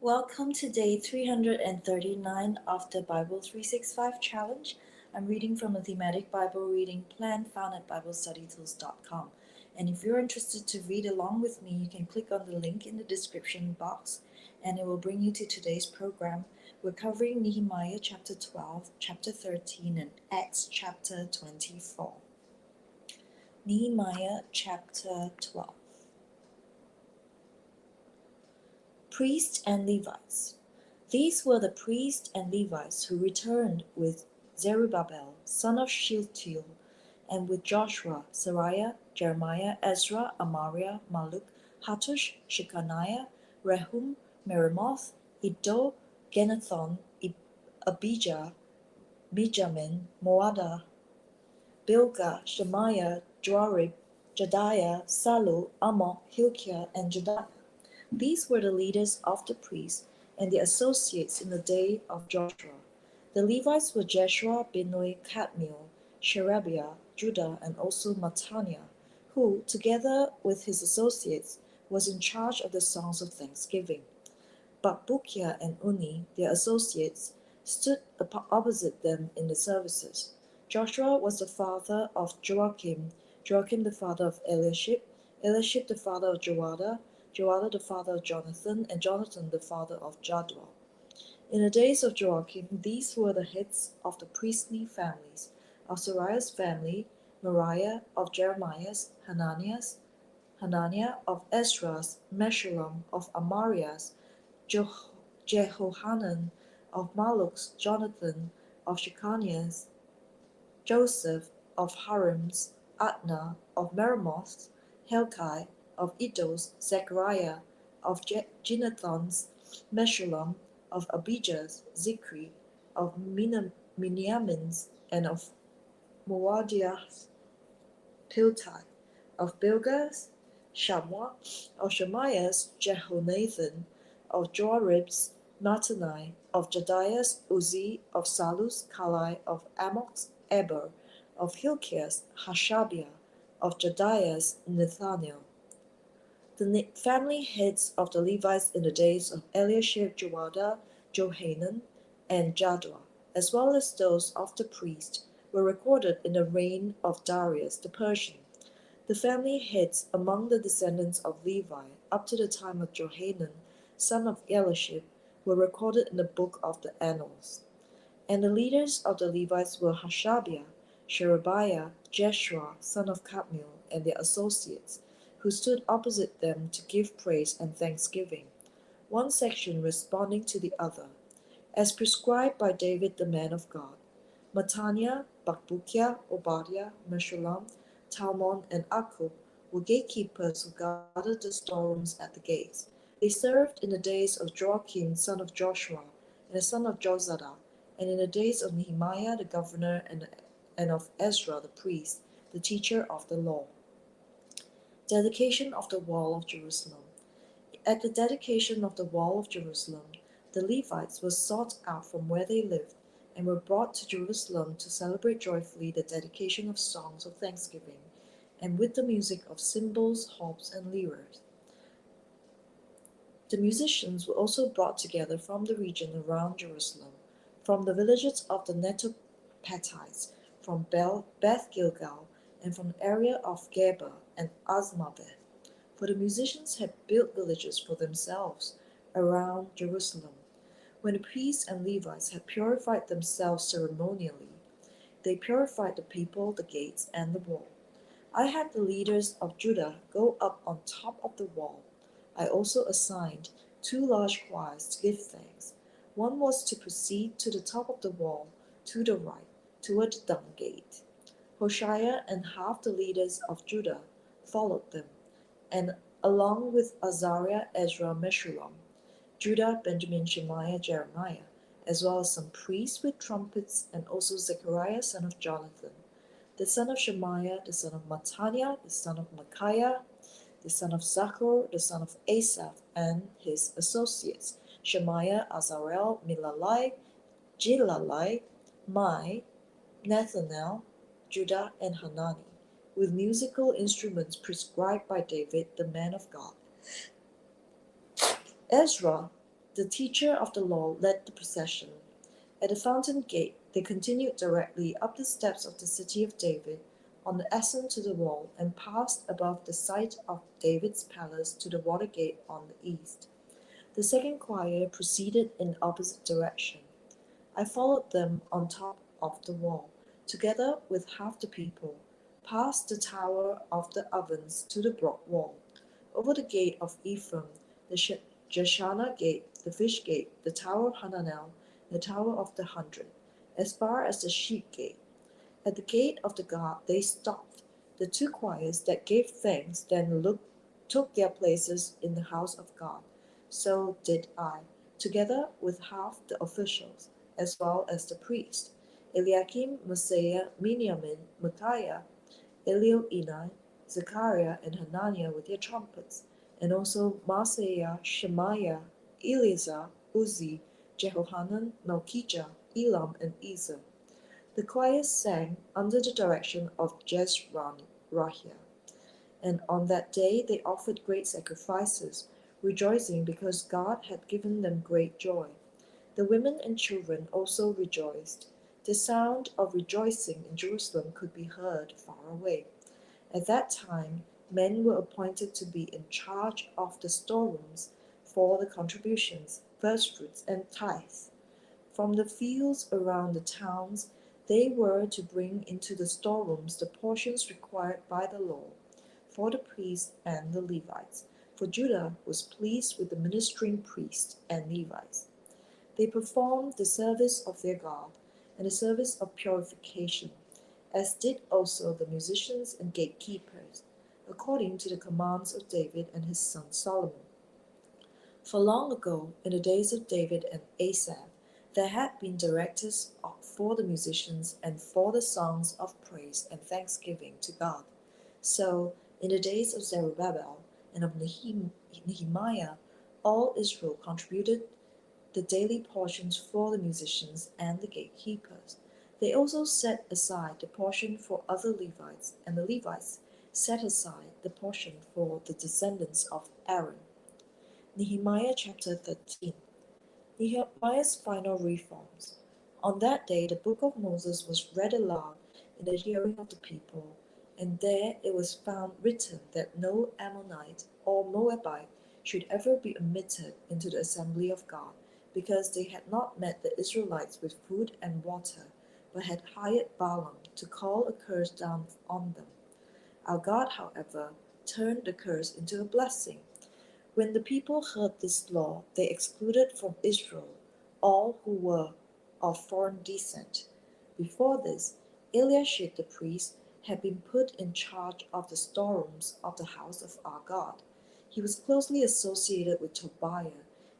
Welcome to day 339 of the Bible 365 challenge. I'm reading from the Thematic Bible reading plan found at BibleStudyTools.com. And if you're interested to read along with me, you can click on the link in the description box and it will bring you to today's program. We're covering Nehemiah chapter 12, chapter 13, and Acts chapter 24. Nehemiah chapter 12. Priests and Levites. These were the priests and Levites who returned with Zerubbabel, son of Shealtiel, and with Joshua, Seraiah, Jeremiah, Ezra, Amariah, Maluk, Hattush, Shechaniah, Rehum, Meremoth, Iddo, Genathon, Abijah, Benjamin, Moadah, Bilgah, Shemaiah, Joarib, Jediah, Salu, Amok, Hilkiah, and Jedaiah. These were the leaders of the priests and the associates in the day of Joshua. The Levites were Jeshua, Binnui, Kadmiel, Sherebiah, Judah, and also Mattaniah, who, together with his associates, was in charge of the songs of thanksgiving. Bakbukia and Uni, their associates, stood opposite them in the services. Joshua was the father of Joachim, Joachim the father of Eliashib, Eliashib the father of Joadah, Joadah the father of Jonathan, and Jonathan the father of Jaddua. In the days of Joachim, these were the heads of the priestly families: of Seraiah's family, Moriah; of Jeremiah's, Hananiah; of Ezra's, Meshullam; of Amariah's, Jehohanan; of Maluk's, Jonathan; of Shechaniah's, Joseph; of Harim's, Adnah; of Meremoth's, Helkai; of Iddo's, Zechariah; of Ginnethon's, Meshullam; of Abijah's, Zikri; of Miniamin's, and of Moadiah's, Piltai; of Bilgah's, Shammah; of Shemaiah's, Jehonathan; of Joarib's, Mattani; of Jediah's, Uzzi; of Salu's, Kalai; of Amok's, Eber; of Hilkiah's, Hashabiah; of Jediah's, Nathaniel. The family heads of the Levites in the days of Eliashib, Joadah, Johanan, and Jaddua, as well as those of the priests, were recorded in the reign of Darius the Persian. The family heads among the descendants of Levi up to the time of Johanan, son of Eliashib, were recorded in the book of the Annals. And the leaders of the Levites were Hashabiah, Sherebiah, Jeshua, son of Kadmiel, and their associates, who stood opposite them to give praise and thanksgiving, one section responding to the other, as prescribed by David the man of God. Mattaniah, Bakbukia, Obadiah, Meshullam, Talmon, and Akub were gatekeepers who guarded the storerooms at the gates. They served in the days of Joachim, son of Joshua, and the son of Jozadah, and in the days of Nehemiah the governor, and of Ezra the priest, the teacher of the law. Dedication of the Wall of Jerusalem. At the dedication of the Wall of Jerusalem, the Levites were sought out from where they lived and were brought to Jerusalem to celebrate joyfully the dedication of songs of thanksgiving, and with the music of cymbals, harps, and lyres. The musicians were also brought together from the region around Jerusalem, from the villages of the Netophathites, from Beth Gilgal, and from the area of Geba and Azmaveth. For the musicians had built villages for themselves around Jerusalem. When the priests and Levites had purified themselves ceremonially, they purified the people, the gates, and the wall. I had the leaders of Judah go up on top of the wall. I also assigned 2 large choirs to give thanks. One was to proceed to the top of the wall, to the right, toward the dung gate. Hoshea and half the leaders of Judah followed them, and along with Azariah, Ezra, Meshullam, Judah, Benjamin, Shemaiah, Jeremiah, as well as some priests with trumpets, and also Zechariah, son of Jonathan, the son of Shemaiah, the son of Mattaniah, the son of Micaiah, the son of Zachor, the son of Asaph, and his associates, Shemaiah, Azarel, Milalai, Gilalai, Mai, Nathanael, Judah, and Hanani, with musical instruments prescribed by David, the man of God. Ezra The teacher of the law led the procession. At the fountain gate, they continued directly up the steps of the city of David, on the ascent to the wall, and passed above the site of David's palace to the water gate on the east. The second choir proceeded in the opposite direction. I followed them on top of the wall, together with half the people, past the tower of the ovens to the broad wall, over the gate of Ephraim, the Jeshanah gate, the fish gate, the tower of Hananel, the tower of the 100, as far as the sheep gate. At the gate of the guard they stopped. The two choirs that gave thanks then took their places in the house of God. So did I, together with half the officials, as well as the priests, Eliakim, Messiah, Miniamin, Micaiah, Elioenai, Zechariah, and Hananiah with their trumpets, and also Maaseiah, Shemaiah, Eleazar, Uzzi, Jehohanan, Malchijah, Elam, and Ezer. The choir sang under the direction of Jezrahia, and on that day they offered great sacrifices, rejoicing because God had given them great joy. The women and children also rejoiced. The sound of rejoicing in Jerusalem could be heard far away. At that time, men were appointed to be in charge of the storerooms for the contributions, firstfruits, and tithes. From the fields around the towns, they were to bring into the storerooms the portions required by the law for the priests and the Levites, for Judah was pleased with the ministering priests and Levites. They performed the service of their God and the service of purification, as did also the musicians and gatekeepers, according to the commands of David and his son Solomon. For long ago, in the days of David and Asaph, there had been directors for the musicians and for the songs of praise and thanksgiving to God. So, in the days of Zerubbabel and of Nehemiah, all Israel contributed the daily portions for the musicians and the gatekeepers. They also set aside the portion for other Levites, and the Levites set aside the portion for the descendants of Aaron. Nehemiah Chapter 13. Nehemiah's final reforms. On that day the book of Moses was read aloud in the hearing of the people, and there it was found written that no Ammonite or Moabite should ever be admitted into the assembly of God, because they had not met the Israelites with food and water, but had hired Balaam to call a curse down on them. Our God, however, turned the curse into a blessing. When the people heard this law, they excluded from Israel all who were of foreign descent. Before this, Eliashib the priest had been put in charge of the storerooms of the house of our God. He was closely associated with Tobiah,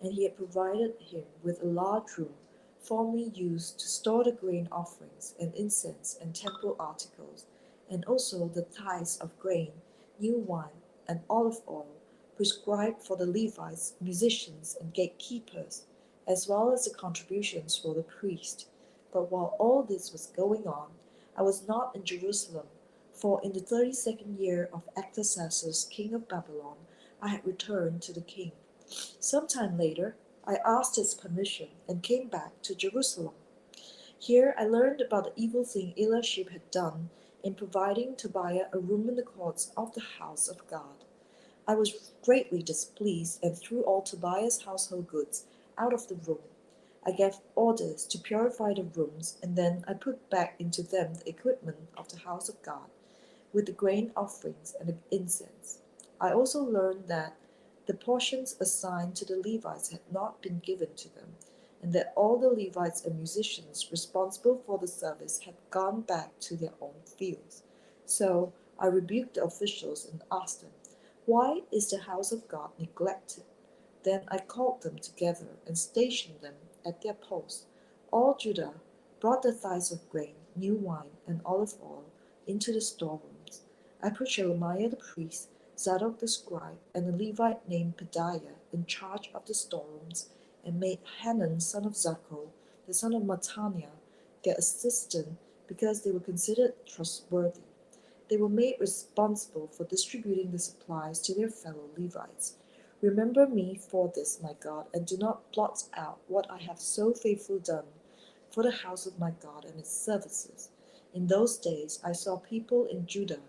and he had provided him with a large room formerly used to store the grain offerings and incense and temple articles, and also the tithes of grain, new wine, and olive oil prescribed for the Levites, musicians, and gatekeepers, as well as the contributions for the priest. But while all this was going on, I was not in Jerusalem, for in the 32nd year of Artaxerxes, king of Babylon, I had returned to the king. Some time later, I asked his permission and came back to Jerusalem. Here I learned about the evil thing Eliashib had done in providing Tobiah a room in the courts of the house of God. I was greatly displeased and threw all Tobiah's household goods out of the room. I gave orders to purify the rooms, and then I put back into them the equipment of the house of God, with the grain offerings and the incense. I also learned that the portions assigned to the Levites had not been given to them, and that all the Levites and musicians responsible for the service had gone back to their own fields. So I rebuked the officials and asked them, "Why is the house of God neglected?" Then I called them together and stationed them at their posts. All Judah brought the tithes of grain, new wine, and olive oil into the storerooms. I put Shelemiah the priest, Zadok the scribe, and a Levite named Pedaiah in charge of the storerooms, and made Hanan son of Zaccur, the son of Mattaniah, their assistant, because they were considered trustworthy. They were made responsible for distributing the supplies to their fellow Levites. Remember me for this, my God, and do not blot out what I have so faithfully done for the house of my God and its services. In those days I saw people in Judah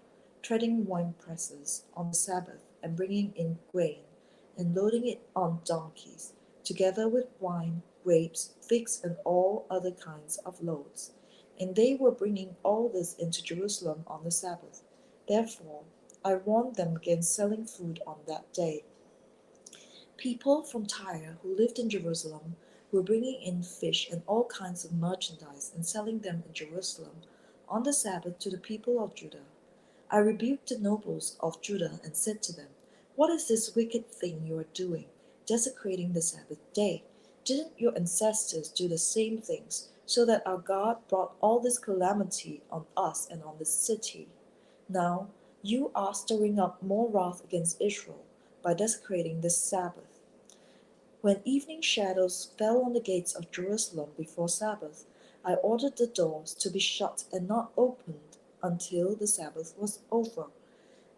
treading winepresses on the Sabbath and bringing in grain and loading it on donkeys, together with wine, grapes, figs, and all other kinds of loads. And they were bringing all this into Jerusalem on the Sabbath. Therefore I warned them against selling food on that day. People from Tyre who lived in Jerusalem were bringing in fish and all kinds of merchandise and selling them in Jerusalem on the Sabbath to the people of Judah. I rebuked the nobles of Judah and said to them, "What is this wicked thing you are doing, desecrating the Sabbath day? Didn't your ancestors do the same things, so that our God brought all this calamity on us and on this city? Now you are stirring up more wrath against Israel by desecrating this Sabbath." When evening shadows fell on the gates of Jerusalem before Sabbath, I ordered the doors to be shut and not opened until the Sabbath was over.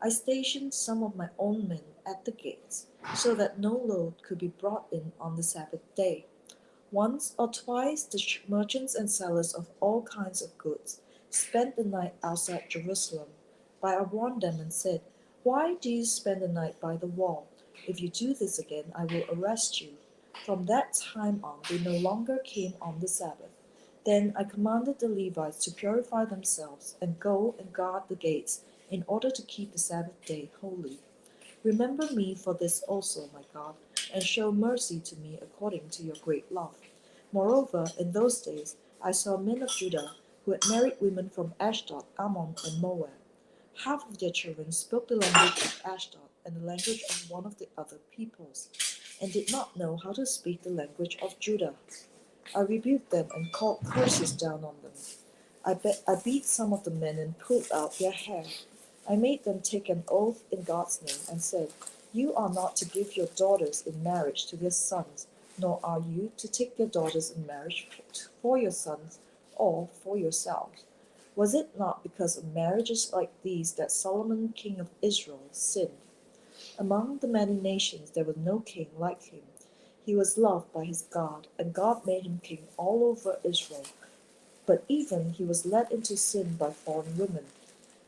I stationed some of my own men at the gates, so that no load could be brought in on the Sabbath day. Once or twice the merchants and sellers of all kinds of goods spent the night outside Jerusalem. But I warned them and said, "Why do you spend the night by the wall? If you do this again, I will arrest you." From that time on, they no longer came on the Sabbath. Then I commanded the Levites to purify themselves and go and guard the gates in order to keep the Sabbath day holy. Remember me for this also, my God, and show mercy to me according to your great love. Moreover, in those days I saw men of Judah who had married women from Ashdod, Ammon, and Moab. Half of their children spoke the language of Ashdod and the language of one of the other peoples, and did not know how to speak the language of Judah. I rebuked them and called curses down on them. I beat some of the men and pulled out their hair. I made them take an oath in God's name and said, "You are not to give your daughters in marriage to their sons, nor are you to take their daughters in marriage for your sons or for yourselves." Was it not because of marriages like these that Solomon, king of Israel, sinned? Among the many nations there was no king like him. He was loved by his God, and God made him king all over Israel. But even he was led into sin by foreign women.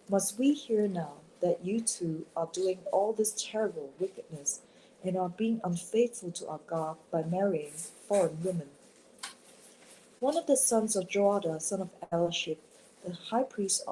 Must we hear now that you too are doing all this terrible wickedness and are being unfaithful to our God by marrying foreign women? One of the sons of Joiada, son of Eliashib, the high priest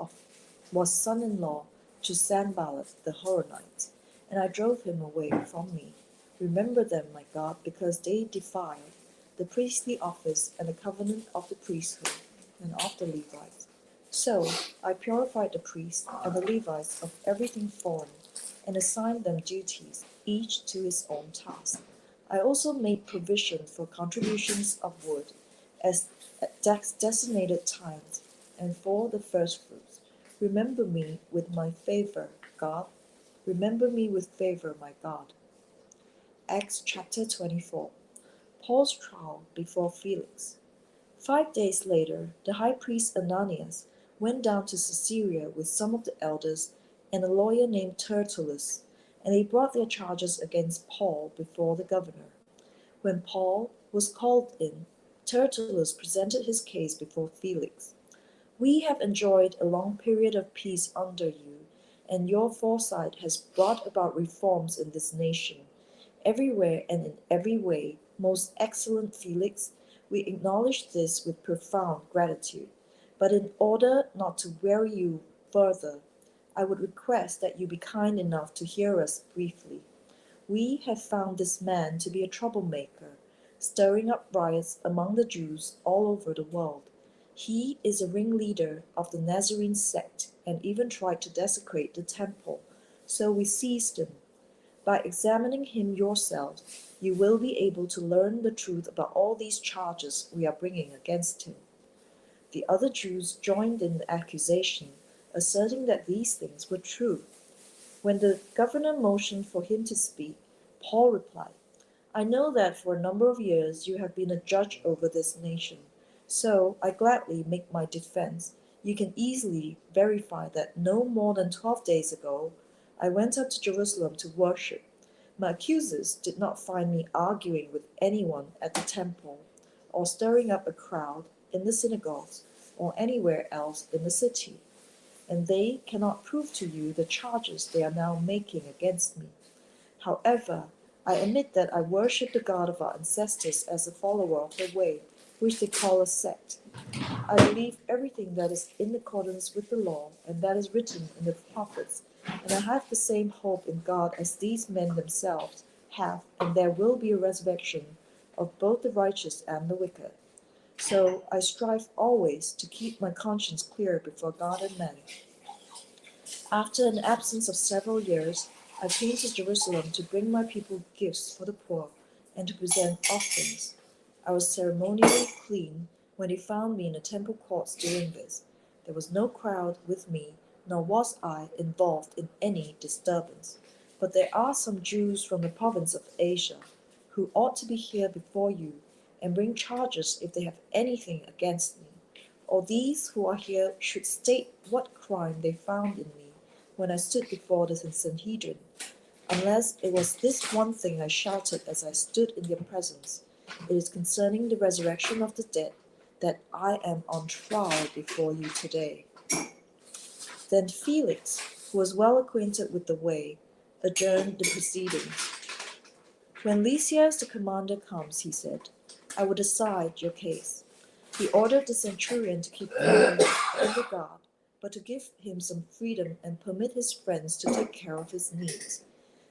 was son-in-law to Sanballat the Horonite, and I drove him away from me. Remember them, my God, because they defiled the priestly office and the covenant of the priesthood and of the Levites. So I purified the priests and the Levites of everything foreign, and assigned them duties, each to his own task. I also made provision for contributions of wood as at designated times, and for the firstfruits. Remember me with my favor, God. Remember me with favor, my God. Acts chapter 24. Paul's trial before Felix. 5 days later, the high priest Ananias went down to Caesarea with some of the elders and a lawyer named Tertullus, and they brought their charges against Paul before the governor. When Paul was called in, Tertullus presented his case before Felix. "We have enjoyed a long period of peace under you, and your foresight has brought about reforms in this nation. Everywhere and in every way, most excellent Felix, we acknowledge this with profound gratitude. But in order not to weary you further, I would request that you be kind enough to hear us briefly. We have found this man to be a troublemaker, stirring up riots among the Jews all over the world. He is a ringleader of the Nazarene sect and even tried to desecrate the temple, so we seized him. By examining him yourselves, you will be able to learn the truth about all these charges we are bringing against him." The other Jews joined in the accusation, asserting that these things were true. When the governor motioned for him to speak, Paul replied, "I know that for a number of years you have been a judge over this nation, so I gladly make my defense. You can easily verify that no more than 12 days ago I went up to Jerusalem to worship. My accusers did not find me arguing with anyone at the temple, or stirring up a crowd in the synagogues, or anywhere else in the city, and they cannot prove to you the charges they are now making against me. However, I admit that I worship the God of our ancestors as a follower of the way, which they call a sect. I believe everything that is in accordance with the law and that is written in the prophets, and I have the same hope in God as these men themselves have, and there will be a resurrection of both the righteous and the wicked. So I strive always to keep my conscience clear before God and men. After an absence of several years, I came to Jerusalem to bring my people gifts for the poor and to present offerings. I was ceremonially clean when they found me in the temple courts doing this. There was no crowd with me, nor was I involved in any disturbance. But there are some Jews from the province of Asia who ought to be here before you and bring charges if they have anything against me. Or these who are here should state what crime they found in me when I stood before the Sanhedrin, unless it was this one thing I shouted as I stood in their presence. It is concerning the resurrection of the dead that I am on trial before you today. Then Felix, who was well acquainted with the way, adjourned the proceedings. When Lysias the commander comes, he said, I will decide your case. He ordered the centurion to keep Paul in the guard, but to give him some freedom and permit his friends to take care of his needs.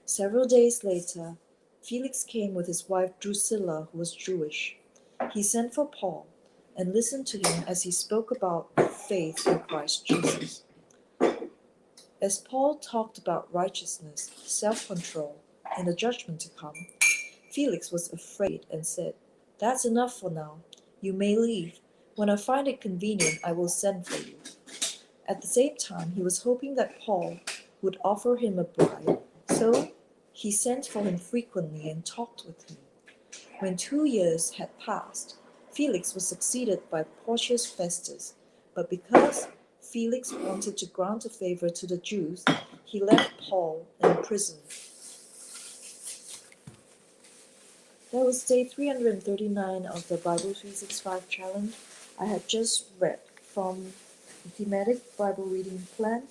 Several days later, Felix came with his wife Drusilla, who was Jewish. He sent for Paul and listened to him as he spoke about faith in Christ Jesus. As Paul talked about righteousness, self-control, and the judgment to come, Felix was afraid and said, That's enough for now. You may leave. When I find it convenient, I will send for you. At the same time, he was hoping that Paul would offer him a bribe, so he sent for him frequently and talked with him. When 2 years had passed, Felix was succeeded by Porcius Festus, but because Felix wanted to grant a favor to the Jews, he left Paul in prison. That was day 339 of the Bible 365 challenge. I had just read from the Thematic Bible Reading Plan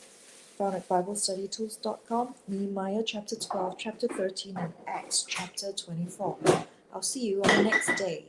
found at BibleStudyTools.com, Nehemiah Chapter 12, Chapter 13, and Acts Chapter 24. I'll see you on the next day.